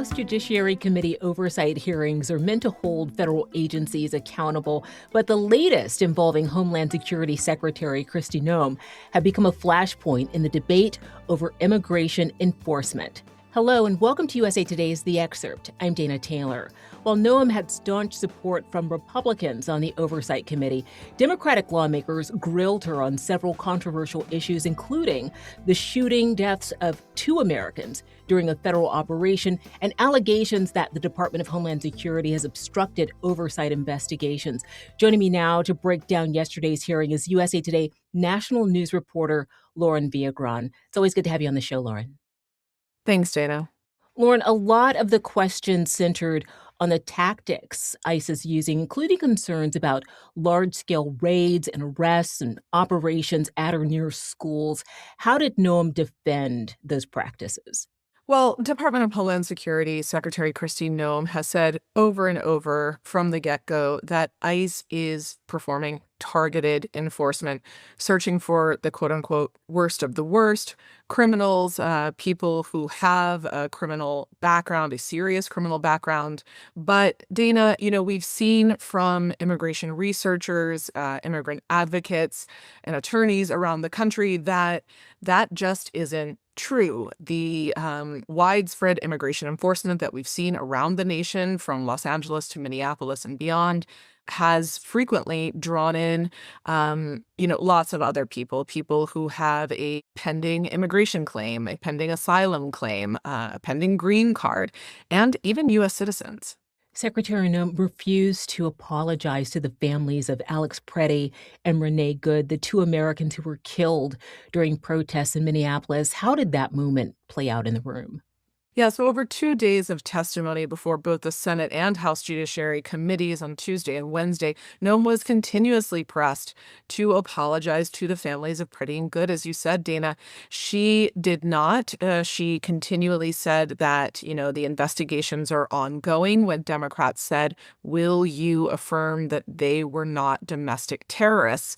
House Judiciary Committee oversight hearings are meant to hold federal agencies accountable, but the latest involving Homeland Security Secretary Kristi Noem have become a flashpoint in the debate over immigration enforcement. Hello and welcome to USA Today's The Excerpt. I'm Dana Taylor. While Noem had staunch support from Republicans on the Oversight Committee, Democratic lawmakers grilled her on several controversial issues, including the shooting deaths of 2 Americans during a federal operation and allegations that the Department of Homeland Security has obstructed oversight investigations. Joining me now to break down yesterday's hearing is USA Today national news reporter Lauren Villagran. It's always good to have you on the show, Lauren. Thanks, Dana. Lauren, a lot of the questions centered on the tactics ICE is using, including concerns about large-scale raids and arrests and operations at or near schools. How did Noem defend those practices? Well, Department of Homeland Security Secretary Kristi Noem has said over and over from the get-go that ICE is performing targeted enforcement, searching for the quote-unquote worst of the worst, criminals, people who have a criminal background, a serious criminal background. But Dana, we've seen from immigration researchers, immigrant advocates, and attorneys around the country that just isn't true. The widespread immigration enforcement that we've seen around the nation, from Los Angeles to Minneapolis and beyond, has frequently drawn in, lots of other people who have a pending immigration claim, a pending asylum claim, a pending green card, and even U.S. citizens. Secretary Noem refused to apologize to the families of Alex Preddy and Renee Good, the 2 Americans who were killed during protests in Minneapolis. How did that moment play out in the room? Yeah, so over 2 days of testimony before both the Senate and House Judiciary Committees on Tuesday and Wednesday, Noem was continuously pressed to apologize to the families of Preddy and Good. As you said, Dana, she did not. She continually said that, the investigations are ongoing when Democrats said, will you affirm that they were not domestic terrorists?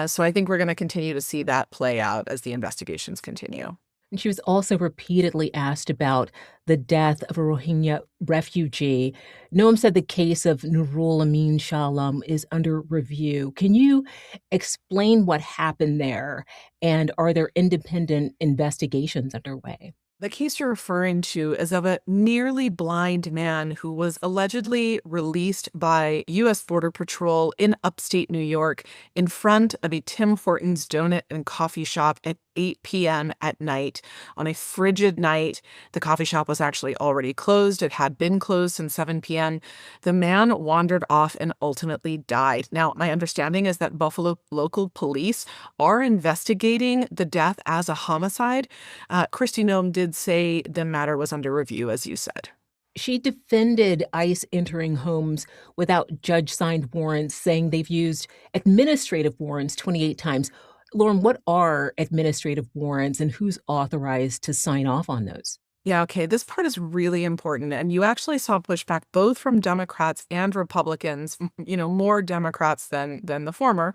So I think we're going to continue to see that play out as the investigations continue. And she was also repeatedly asked about the death of a Rohingya refugee. Noem said the case of Nurul Amin Shah Alam is under review. Can you explain what happened there? And are there independent investigations underway? The case you're referring to is of a nearly blind man who was allegedly released by U.S. Border Patrol in upstate New York in front of a Tim Hortons donut and coffee shop at 8 p.m. at night. On a frigid night, the coffee shop was actually already closed. It had been closed since 7 p.m. The man wandered off and ultimately died. Now, my understanding is that Buffalo local police are investigating the death as a homicide. Kristi Noem did say the matter was under review, as you said. She defended ICE entering homes without judge-signed warrants, saying they've used administrative warrants 28 times. Lauren, what are administrative warrants and who's authorized to sign off on those? Yeah, okay. This part is really important. And you actually saw pushback both from Democrats and Republicans, more Democrats than the former.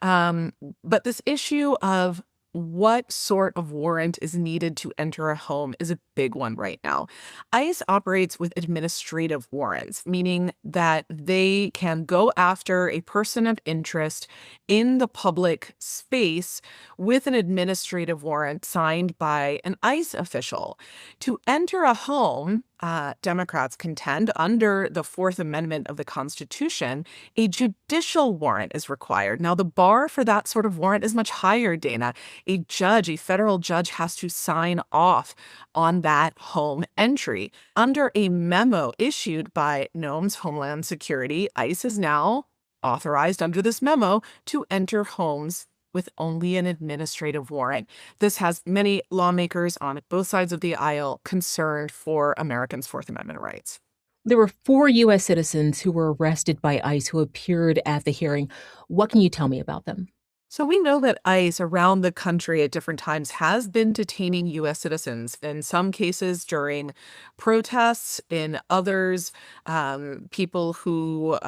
But this issue of what sort of warrant is needed to enter a home is a big one right now. ICE operates with administrative warrants, meaning that they can go after a person of interest in the public space with an administrative warrant signed by an ICE official. To enter a home, Democrats contend, under the Fourth Amendment of the Constitution, a judicial warrant is required. Now, the bar for that sort of warrant is much higher, Dana. A federal judge, has to sign off on that home entry. Under a memo issued by Noem's Homeland Security, ICE is now authorized under this memo to enter homes with only an administrative warrant. This has many lawmakers on both sides of the aisle concerned for Americans' Fourth Amendment rights. There were 4 U.S. citizens who were arrested by ICE who appeared at the hearing. What can you tell me about them? So we know that ICE around the country at different times has been detaining U.S. citizens, in some cases during protests, in others, people who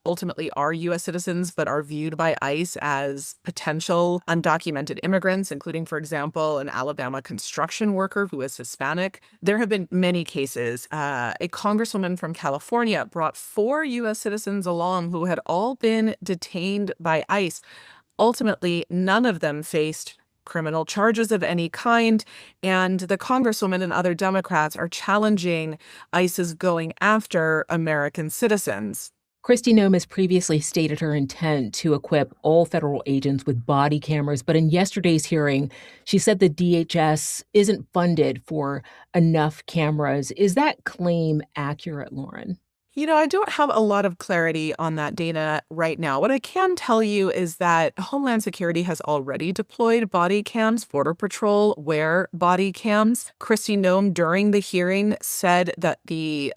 ultimately are U.S. citizens but are viewed by ICE as potential undocumented immigrants, including, for example, an Alabama construction worker who is Hispanic. There have been many cases. A congresswoman from California brought 4 U.S. citizens along who had all been detained by ICE. Ultimately, none of them faced criminal charges of any kind, and the congresswoman and other Democrats are challenging ICE's going after American citizens. Kristi Noem has previously stated her intent to equip all federal agents with body cameras, but in yesterday's hearing, she said the DHS isn't funded for enough cameras. Is that claim accurate, Lauren? I don't have a lot of clarity on that data right now. What I can tell you is that Homeland Security has already deployed body cams. Border Patrol wear body cams. Kristi Noem, during the hearing, said that the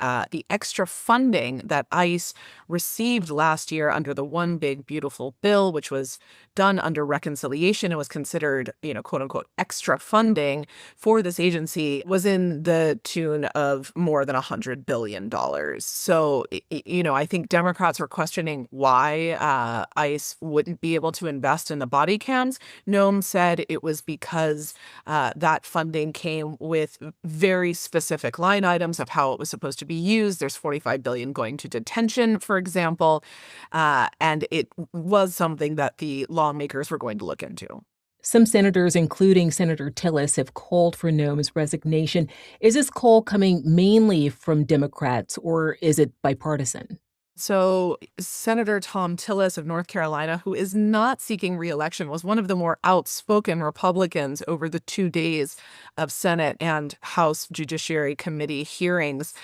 extra funding that ICE received last year under the One Big Beautiful Bill, which was done under reconciliation and was considered, quote unquote, extra funding for this agency, was in the tune of more than $100 billion. So, I think Democrats were questioning why ICE wouldn't be able to invest in the body cams. Noem said it was because that funding came with very specific line items of how it was supposed to be used. There's $45 billion going to detention, for example, and it was something that the lawmakers were going to look into. Some senators, including Senator Tillis, have called for Noem's resignation. Is this call coming mainly from Democrats, or is it bipartisan? So Senator Tom Tillis of North Carolina, who is not seeking re-election, was one of the more outspoken Republicans over the 2 days of Senate and House Judiciary Committee hearings.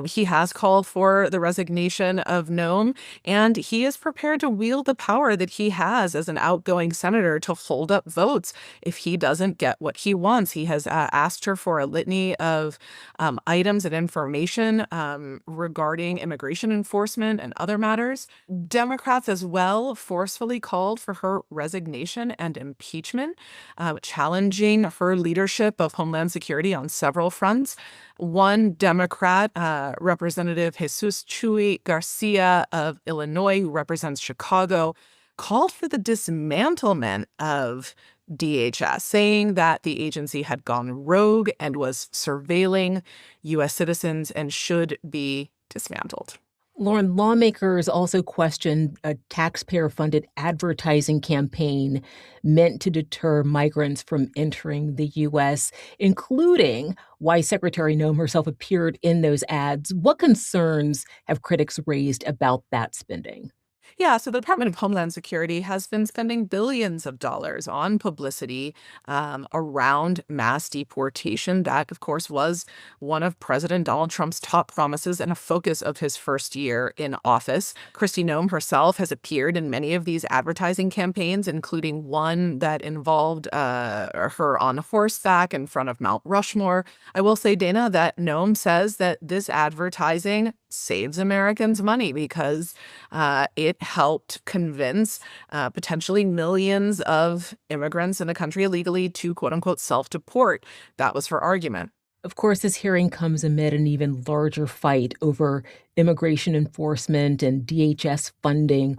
He has called for the resignation of Noem, and he is prepared to wield the power that he has as an outgoing senator to hold up votes if he doesn't get what he wants. He has asked her for a litany of items and information regarding immigration enforcement and other matters. Democrats as well forcefully called for her resignation and impeachment, challenging her leadership of Homeland Security on several fronts. One Democrat, Representative Jesus Chuy Garcia of Illinois, who represents Chicago, called for the dismantlement of DHS, saying that the agency had gone rogue and was surveilling U.S. citizens and should be dismantled. Lauren, lawmakers also questioned a taxpayer-funded advertising campaign meant to deter migrants from entering the U.S., including why Secretary Noem herself appeared in those ads. What concerns have critics raised about that spending? Yeah, so the Department of Homeland Security has been spending billions of dollars on publicity around mass deportation. That, of course, was one of President Donald Trump's top promises and a focus of his first year in office. Kristi Noem herself has appeared in many of these advertising campaigns, including one that involved her on horseback in front of Mount Rushmore. I will say, Dana, that Noem says that this advertising saves Americans money because it helped convince potentially millions of immigrants in the country illegally to, quote unquote, self-deport. That was her argument. Of course, this hearing comes amid an even larger fight over immigration enforcement and DHS funding.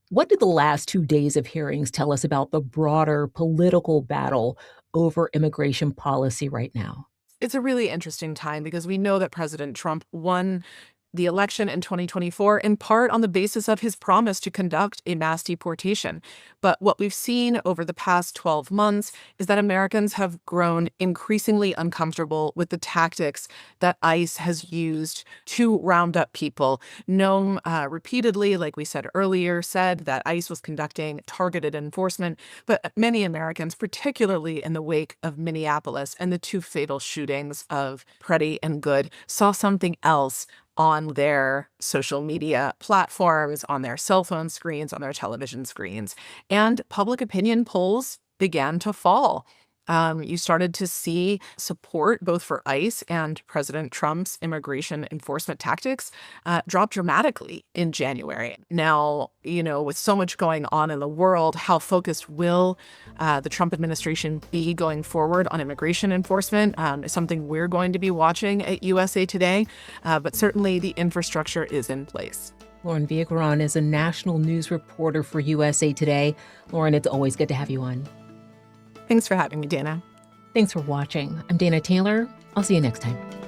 What did the last 2 days of hearings tell us about the broader political battle over immigration policy right now? It's a really interesting time because we know that President Trump won the election in 2024 in part on the basis of his promise to conduct a mass deportation. But what we've seen over the past 12 months is that Americans have grown increasingly uncomfortable with the tactics that ICE has used to round up people. Noem repeatedly, like we said earlier, said that ICE was conducting targeted enforcement, but many Americans, particularly in the wake of Minneapolis and the 2 fatal shootings of Freddie and Good, saw something else on their social media platforms, on their cell phone screens, on their television screens. And public opinion polls began to fall. You started to see support both for ICE and President Trump's immigration enforcement tactics drop dramatically in January. Now, with so much going on in the world, how focused will the Trump administration be going forward on immigration enforcement is something we're going to be watching at USA Today, but certainly the infrastructure is in place. Lauren Villagran is a national news reporter for USA Today. Lauren, it's always good to have you on. Thanks for having me, Dana. Thanks for watching. I'm Dana Taylor. I'll see you next time.